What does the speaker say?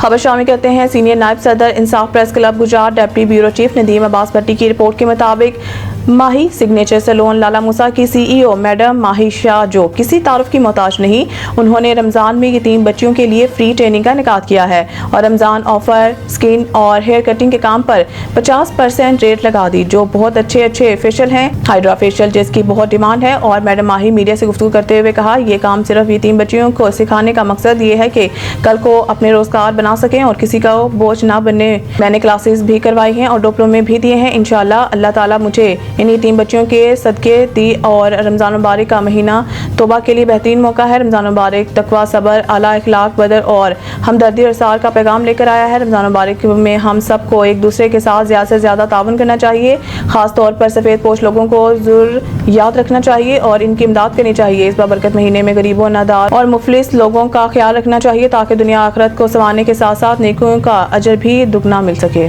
खबर शामिल करते हैं सीनियर नायब सदर Insaf press club Gujarat deputy bureau chief Nadeem Abbas Bhatti की रिपोर्ट के मुताबिक माही सिग्नेचर सैलून लाला मूसा की सीईओ मैडम माही शाह जो किसी तारुफ की मोहताज नहीं, उन्होंने रमज़ान में यतीम बच्चियों के लिए फ्री ट्रेनिंग का इनेकाद किया है और रमज़ान ऑफर स्किन और हेयर कटिंग के काम पर 50% रेट लगा दी, जो बहुत अच्छे फेशियल हैं, हाइड्रा फेशियल जिसकी बहुत डिमांड है। और मैडम माही मीडिया से गुफ्तगू करते हुए कहा, ये काम सिर्फ यतीम बच्चियों को सिखाने का मकसद ये है कि कल को अपने रोजगार बना सकें और किसी का बोझ ना बने। मैंने क्लासेस भी करवाई हैं और डिप्लोमे भी दिए हैं। इंशाल्लाह अल्लाह ताला मुझे इन यतीम बच्चियों के सदके दी और रमज़ान मुबारक का महीना तौबा के लिए बेहतरीन मौका है। रमज़ान मुबारक तकवा, सब्र, आला इखलाक, बदर और हमदर्दी और सार का पैगाम लेकर आया है। रमज़ान मुबारक में हम सबको एक दूसरे के साथ ज़्यादा से ज़्यादा ताउन करना चाहिए। ख़ास तौर पर सफ़ेद पोश लोगों को ज़रूर याद रखना चाहिए और इनकी इमदाद करनी चाहिए। इस बाबरकत महीने में गरीबों, नादार और मुफलिस लोगों का ख्याल रखना चाहिए ताकि दुनिया आखिरत को संवारने के साथ साथ नेकियों का अजर भी दुगना मिल सके।